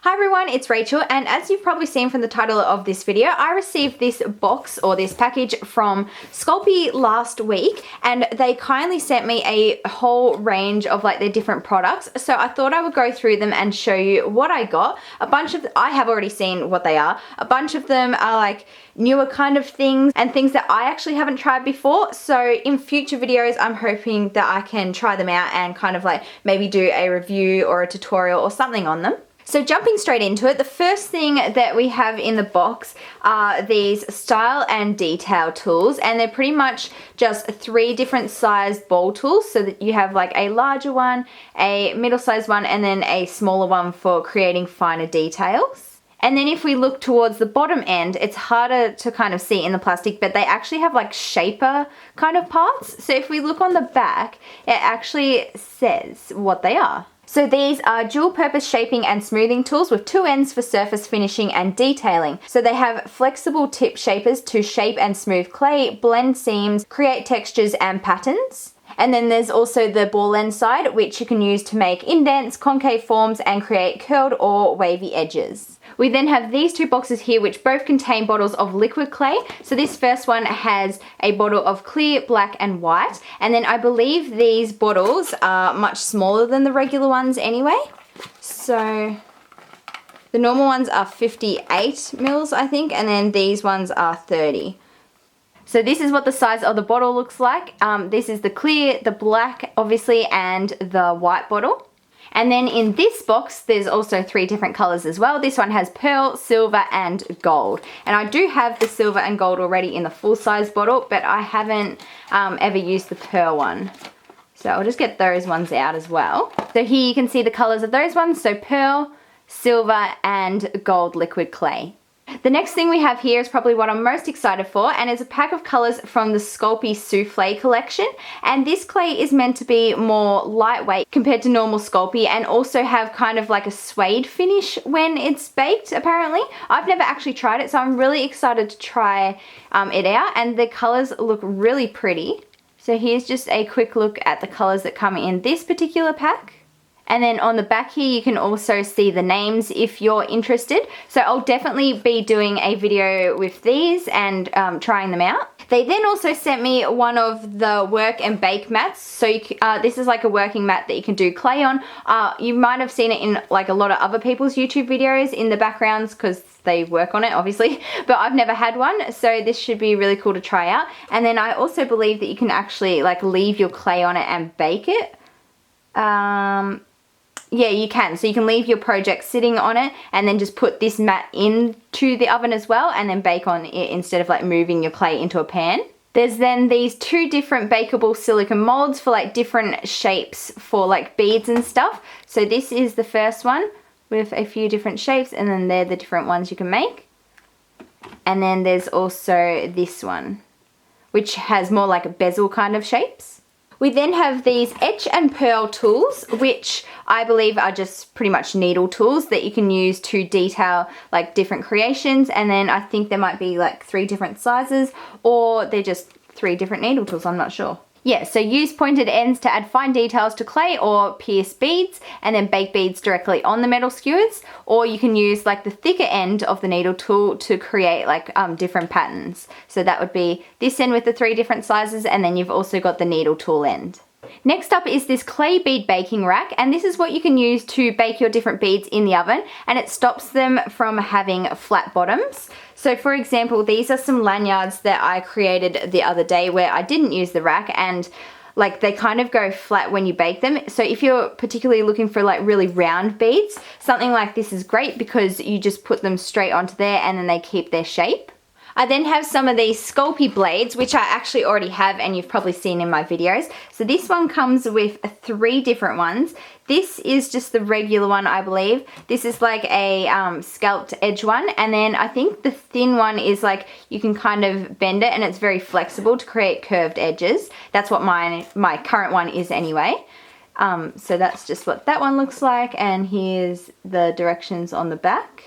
Hi everyone, it's Rachel, and as you've probably seen from the title of this video, I received this box or this package from Sculpey last week, and they kindly sent me a whole range of like their different products. So I thought I would go through them and show you what I got. I have already seen what they are. A bunch of them are like newer kind of things and things that I actually haven't tried before. So in future videos, I'm hoping that I can try them out and kind of like maybe do a review or a tutorial or something on them. So jumping straight into it, the first thing that we have in the box are these style and detail tools, and they're pretty much just 3 different sized ball tools, so that you have like a larger one, a middle-sized one, and then a smaller one for creating finer details. And then if we look towards the bottom end, it's harder to kind of see in the plastic, but they actually have like shaper kind of parts. So if we look on the back, it actually says what they are. So these are dual purpose shaping and smoothing tools with 2 ends for surface finishing and detailing. So they have flexible tip shapers to shape and smooth clay, blend seams, create textures and patterns. And then there's also the ball end side, which you can use to make indents, concave forms, and create curled or wavy edges. We then have these 2 boxes here, which both contain bottles of liquid clay. So this first one has a bottle of clear, black, and white. And then I believe these bottles are much smaller than the regular ones anyway. So the normal ones are 58 mils, I think, and then these ones are 30. So this is what the size of the bottle looks like. This is the clear, the black, obviously, and the white bottle. And then in this box, there's also 3 different colors as well. This one has pearl, silver, and gold. And I do have the silver and gold already in the full-size bottle, but I haven't ever used the pearl one. So I'll just get those ones out as well. So here you can see the colors of those ones. So pearl, silver, and gold liquid clay. The next thing we have here is probably what I'm most excited for, and it's a pack of colors from the Sculpey Souffle collection. And this clay is meant to be more lightweight compared to normal Sculpey, and also have kind of like a suede finish when it's baked, apparently. I've never actually tried it, so I'm really excited to try it out, and the colors look really pretty. So here's just a quick look at the colors that come in this particular pack. And then on the back here, you can also see the names if you're interested. So I'll definitely be doing a video with these and trying them out. They then also sent me one of the work and bake mats. So this is like a working mat that you can do clay on. You might have seen it in like a lot of other people's YouTube videos in the backgrounds because they work on it, obviously, but I've never had one, so this should be really cool to try out. And then I also believe that you can actually like leave your clay on it and bake it. Yeah, you can. So you can leave your project sitting on it and then just put this mat into the oven as well and then bake on it instead of like moving your clay into a pan. There's then these 2 different Bakeable silicone molds for like different shapes for like beads and stuff. So this is the first one with a few different shapes, and then they're the different ones you can make. And then there's also this one, which has more like a bezel kind of shapes. We then have these etch and pearl tools, which I believe are just pretty much needle tools that you can use to detail like different creations. And then I think there might be like 3 different sizes, or they're just 3 different needle tools, I'm not sure. Yeah, so use pointed ends to add fine details to clay or pierce beads, and then bake beads directly on the metal skewers, or you can use like the thicker end of the needle tool to create like different patterns. So that would be this end with the 3 different sizes, and then you've also got the needle tool end. Next up is this clay bead baking rack, and this is what you can use to bake your different beads in the oven, and it stops them from having flat bottoms. So for example, these are some lanyards that I created the other day where I didn't use the rack, and like they kind of go flat when you bake them. So if you're particularly looking for like really round beads, something like this is great because you just put them straight onto there and then they keep their shape. I then have some of these Sculpey Blades, which I actually already have and you've probably seen in my videos. So this one comes with 3 different ones. This is just the regular one, I believe. This is like a scalped edge one, and then I think the thin one is like you can kind of bend it and it's very flexible to create curved edges. That's what my current one is anyway. So that's just what that one looks like, and here's the directions on the back.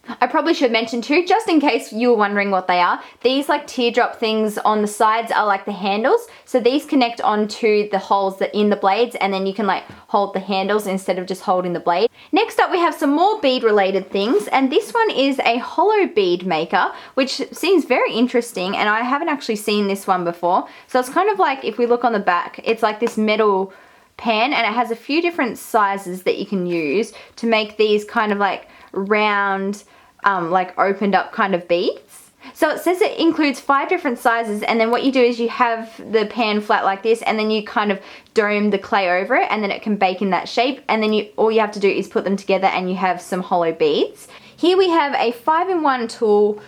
I probably should mention too, just in case you were wondering what they are, these like teardrop things on the sides are like the handles. So these connect onto the holes that in the blades, and then you can like hold the handles instead of just holding the blade. Next up we have some more bead related things, and this one is a hollow bead maker, which seems very interesting, and I haven't actually seen this one before. So it's kind of like, if we look on the back, it's like this metal pan, and it has a few different sizes that you can use to make these kind of like round, like opened up kind of beads. So it says it includes 5 different sizes, and then what you do is you have the pan flat like this, and then you kind of dome the clay over it, and then it can bake in that shape, and then all you have to do is put them together and you have some hollow beads. Here we have a 5-in-1 tool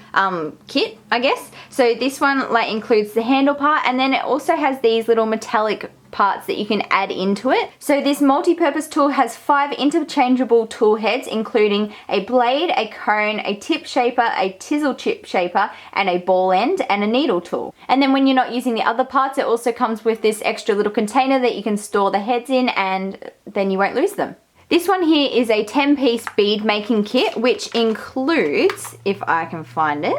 kit, I guess. So this one like includes the handle part, and then it also has these little metallic parts that you can add into it. So this multi-purpose tool has 5 interchangeable tool heads, including a blade, a cone, a tip shaper, a chisel chip shaper, and a ball end, and a needle tool. And then when you're not using the other parts, it also comes with this extra little container that you can store the heads in, and then you won't lose them. This one here is a 10-piece bead making kit, which includes, if I can find it,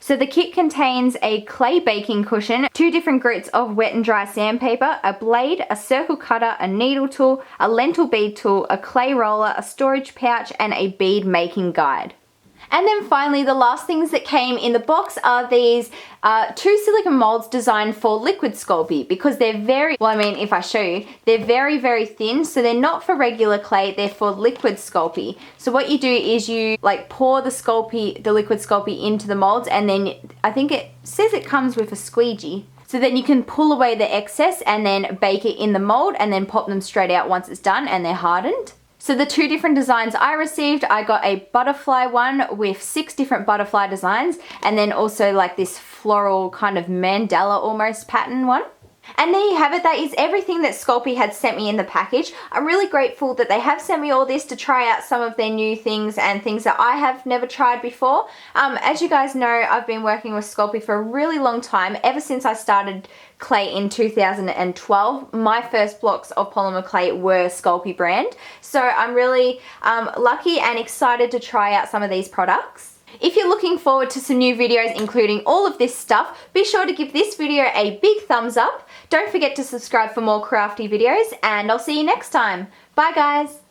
so the kit contains a clay baking cushion, 2 different grits of wet and dry sandpaper, a blade, a circle cutter, a needle tool, a lentil bead tool, a clay roller, a storage pouch, and a bead making guide. And then finally, the last things that came in the box are these 2 silicone molds designed for liquid Sculpey, because they're very, well, I mean, if I show you, they're very, very thin, so they're not for regular clay, they're for liquid Sculpey. So what you do is you like pour the Sculpey, the liquid Sculpey into the molds, and then I think it says it comes with a squeegee. So then you can pull away the excess and then bake it in the mold and then pop them straight out once it's done and they're hardened. So the 2 different designs I received, I got a butterfly one with 6 different butterfly designs, and then also like this floral kind of mandala almost pattern one. And there you have it. That is everything that Sculpey had sent me in the package. I'm really grateful that they have sent me all this to try out some of their new things and things that I have never tried before. As you guys know, I've been working with Sculpey for a really long time, ever since I started clay in 2012. My first blocks of polymer clay were Sculpey brand. So I'm really lucky and excited to try out some of these products. If you're looking forward to some new videos including all of this stuff, be sure to give this video a big thumbs up. Don't forget to subscribe for more crafty videos, and I'll see you next time. Bye guys!